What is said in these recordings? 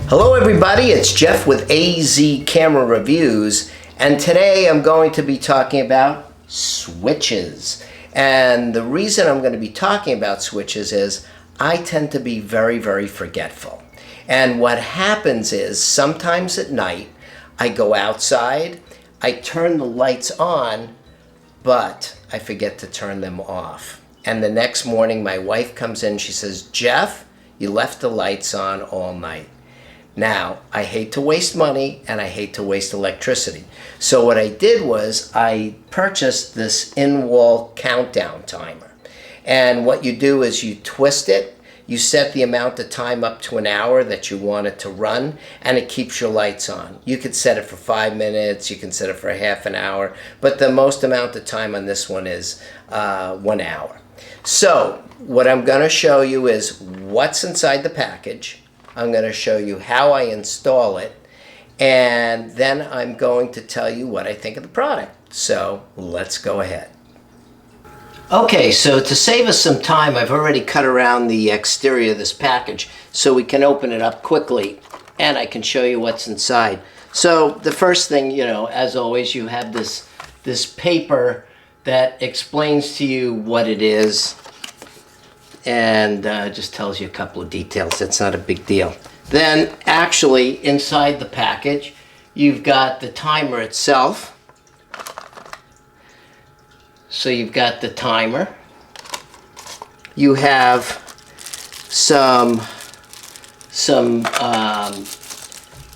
Hello everybody, it's Jeff with Azcamera Reviews, and today I'm going to be talking about switches. And the reason I'm going to be talking about switches is I tend to be very forgetful. And what happens is sometimes at night I go outside, I turn the lights on, but I forget to turn them off. And the next morning my wife comes in, she says, "Jeff, you left the lights on all night." Now, I hate to waste money and I hate to waste electricity. So what I did was I purchased this in-wall countdown timer. And what you do is you twist it, you set the amount of time up to an hour that you want it to run, and it keeps your lights on. You could set it for 5 minutes, you can set it for half an hour, but the most amount of time on this one is 1 hour. So what I'm going to show you is what's inside the package. I'm going to show you how I install it, and then I'm going to tell you what I think of the product. So let's go ahead. Okay, so to save us some time, I've already cut around the exterior of this package so we can open it up quickly and I can show you what's inside. So the first thing, as always, you have this paper that explains to you what it is and just tells you a couple of details. That's not a big deal. Then actually inside the package you've got the timer itself. So you've got the timer, you have some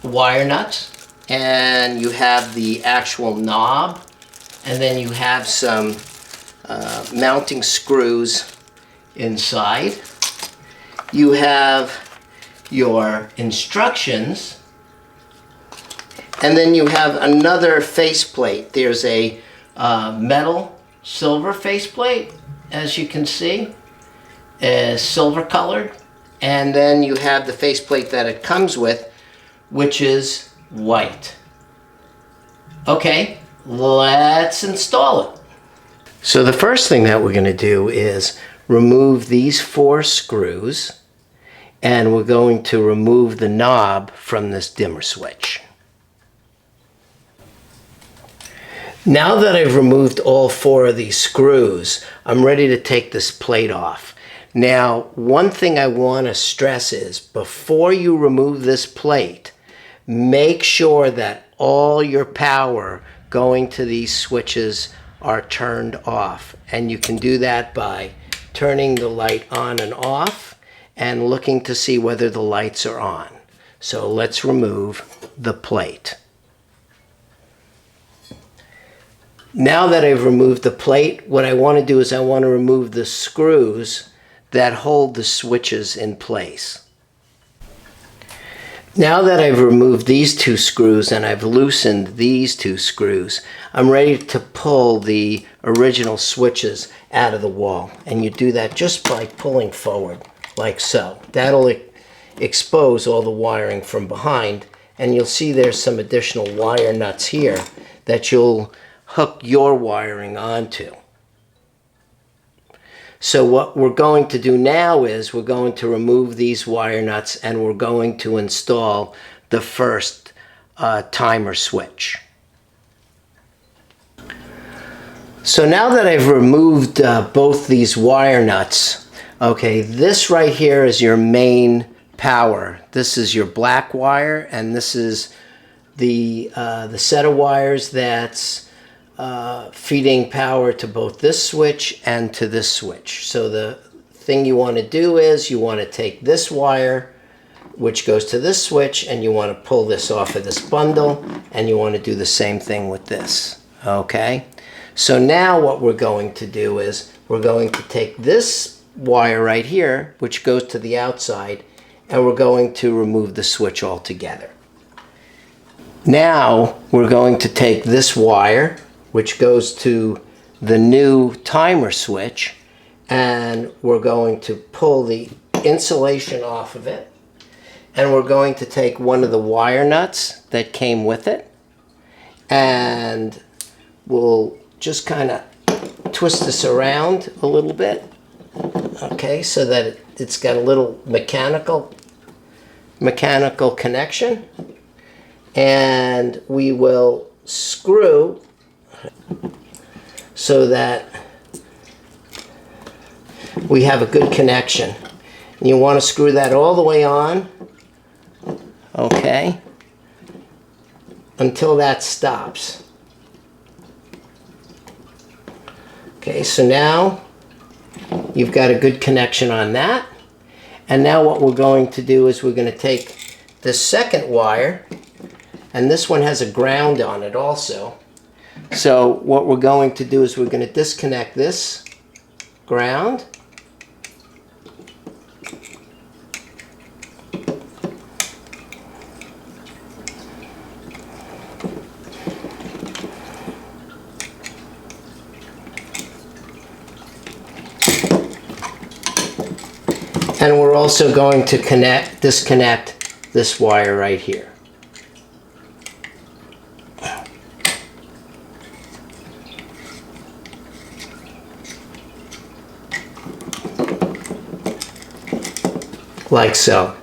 wire nuts, and you have the actual knob, and then you have some mounting screws inside. You have your instructions, and then you have another faceplate. There's a metal silver faceplate, as you can see, is silver colored, and then you have the faceplate that it comes with, which is white. Okay, let's install it. So the first thing that we're going to do is remove these 4 screws, and we're going to remove the knob from this dimmer switch. Now that I've removed all 4 of these screws, I'm ready to take this plate off. Now, one thing I want to stress is before you remove this plate, make sure that all your power going to these switches are turned off. And you can do that by turning the light on and off and looking to see whether the lights are on. So let's remove the plate. Now that I've removed the plate, what I want to do is I want to remove the screws that hold the switches in place. Now that I've removed these 2 screws and I've loosened these 2 screws, I'm ready to pull the original switches out of the wall. And you do that just by pulling forward, like so. That'll expose all the wiring from behind, and you'll see there's some additional wire nuts here that you'll hook your wiring onto. So what we're going to do now is we're going to remove these wire nuts and we're going to install the first timer switch. So now that I've removed both these wire nuts, okay, this right here is your main power. This is your black wire, and this is the set of wires that's feeding power to both this switch and to this switch. So the thing you want to do is you want to take this wire, which goes to this switch, and you want to pull this off of this bundle, and you want to do the same thing with this. Okay, so now what we're going to do is we're going to take this wire right here, which goes to the outside, and we're going to remove the switch altogether. Now we're going to take this wire, which goes to the new timer switch, and we're going to pull the insulation off of it, and we're going to take one of the wire nuts that came with it, and we'll just kind of twist this around a little bit, okay, so that it's got a little mechanical mechanical connection, and we will screw so that we have a good connection. And you want to screw that all the way on, okay, until that stops. Okay, so now you've got a good connection on that. And now what we're going to do is we're going to take the second wire, and this one has a ground on it also. So what we're going to do is we're going to disconnect this ground. And we're also going to disconnect this wire right here. Like so.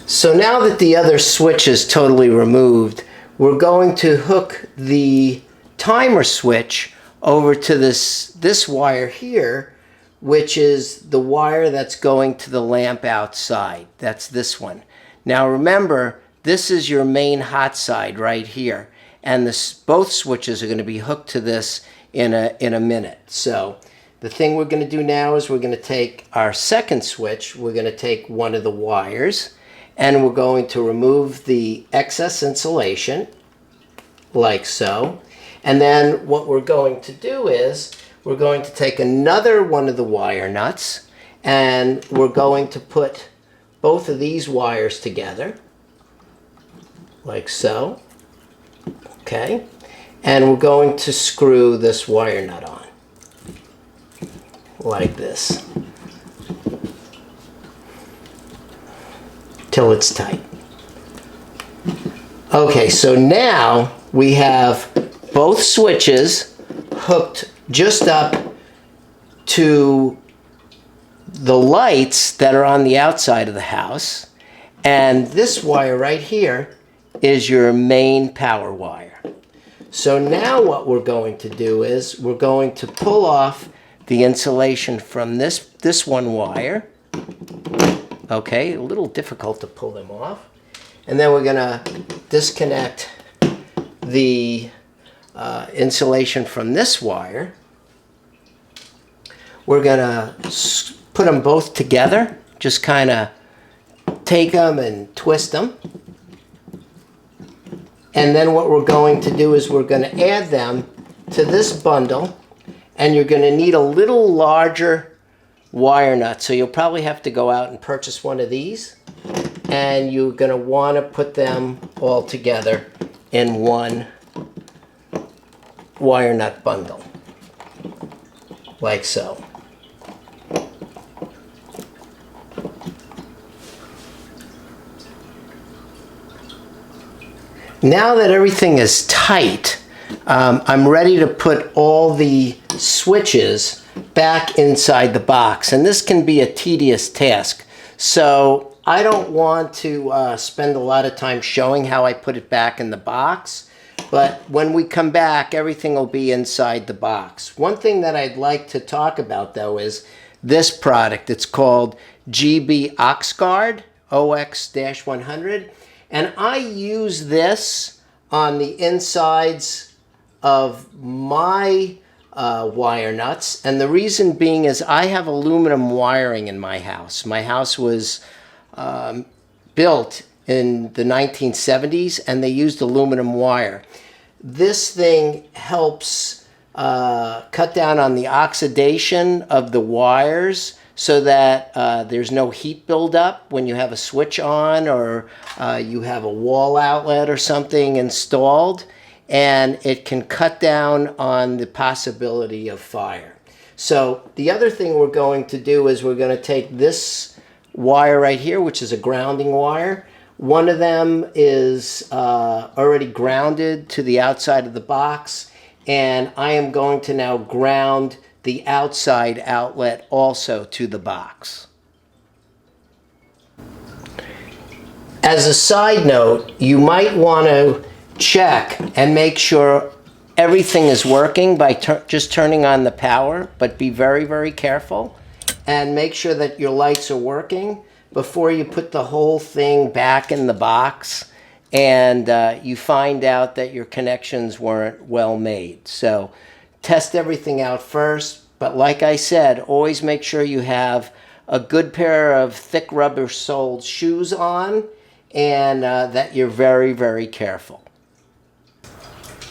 So now that the other switch is totally removed, we're going to hook the timer switch over to this wire here, which is the wire that's going to the lamp outside. That's this one. Now remember, this is your main hot side right here, and both switches are going to be hooked to this in a minute. So the thing we're going to do now is we're going to take our second switch, we're going to take one of the wires, and we're going to remove the excess insulation, like so. And then what we're going to do is we're going to take another one of the wire nuts, and we're going to put both of these wires together, like so. Okay. And we're going to screw this wire nut on, like this, till it's tight. Okay, so now we have both switches hooked just up to the lights that are on the outside of the house, and this wire right here is your main power wire. So now what we're going to do is we're going to pull off the insulation from this one wire. Okay, a little difficult to pull them off. And then we're going to disconnect the insulation from this wire. We're going to put them both together, just kind of take them and twist them. And then what we're going to do is we're going to add them to this bundle, and you're going to need a little larger wire nut. So you'll probably have to go out and purchase one of these, and you're going to want to put them all together in one wire nut bundle, like so. Now that everything is tight, I'm ready to put all the switches back inside the box, and this can be a tedious task. So I don't want to spend a lot of time showing how I put it back in the box, but when we come back, everything will be inside the box. One thing that I'd like to talk about, though, is this product. It's called GB OxGuard, OX-100. And I use this on the insides of my wire nuts. And the reason being is I have aluminum wiring in my house. My house was built in the 1970s, and they used aluminum wire. This thing helps cut down on the oxidation of the wires, so that there's no heat buildup when you have a switch on, or you have a wall outlet or something installed, and it can cut down on the possibility of fire. So the other thing we're going to do is we're going to take this wire right here, which is a grounding wire. One of them is already grounded to the outside of the box, and I am going to now ground the outside outlet also to the box. as a side note, you might want to check and make sure everything is working by just turning on the power, but be very, very careful and make sure that your lights are working before you put the whole thing back in the box and you find out that your connections weren't well made. So test everything out first, but like I said, always make sure you have a good pair of thick rubber-soled shoes on and that you're very, very careful.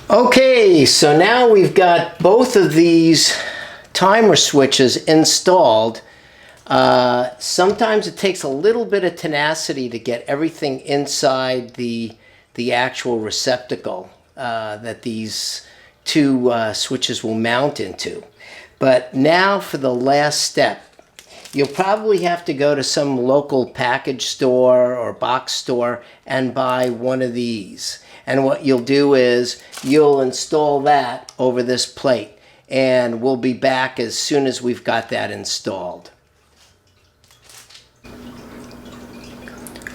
Okay, so now we've got both of these timer switches installed. Sometimes it takes a little bit of tenacity to get everything inside the actual receptacle that these two switches will mount into. But now for the last step. You'll probably have to go to some local package store or box store and buy one of these. And what you'll do is you'll install that over this plate, and we'll be back as soon as we've got that installed.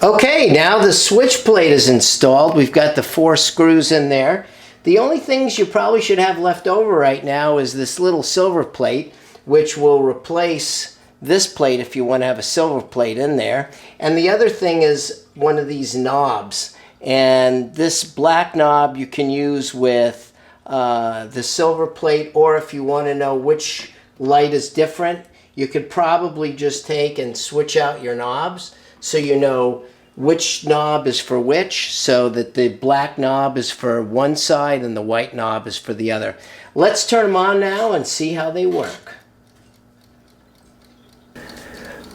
Okay, now the switch plate is installed. We've got the 4 screws in there. The only things you probably should have left over right now is this little silver plate, which will replace this plate if you want to have a silver plate in there. And the other thing is one of these knobs. And this black knob you can use with the silver plate, or if you want to know which light is different, you could probably just take and switch out your knobs so you know which knob is for which, so that the black knob is for one side and the white knob is for the other. Let's turn them on now and see how they work.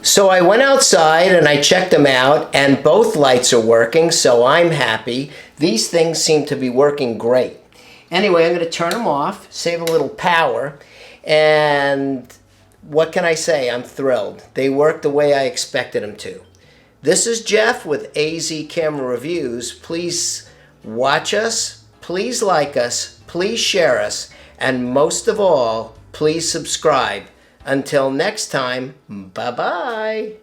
So I went outside and I checked them out, and both lights are working, so I'm happy. These things seem to be working great. Anyway, I'm going to turn them off, save a little power, and what can I say? I'm thrilled. They work the way I expected them to. This is Jeff with Azcamera Reviews. Please watch us, please like us, please share us, and most of all, please subscribe. Until next time, bye-bye.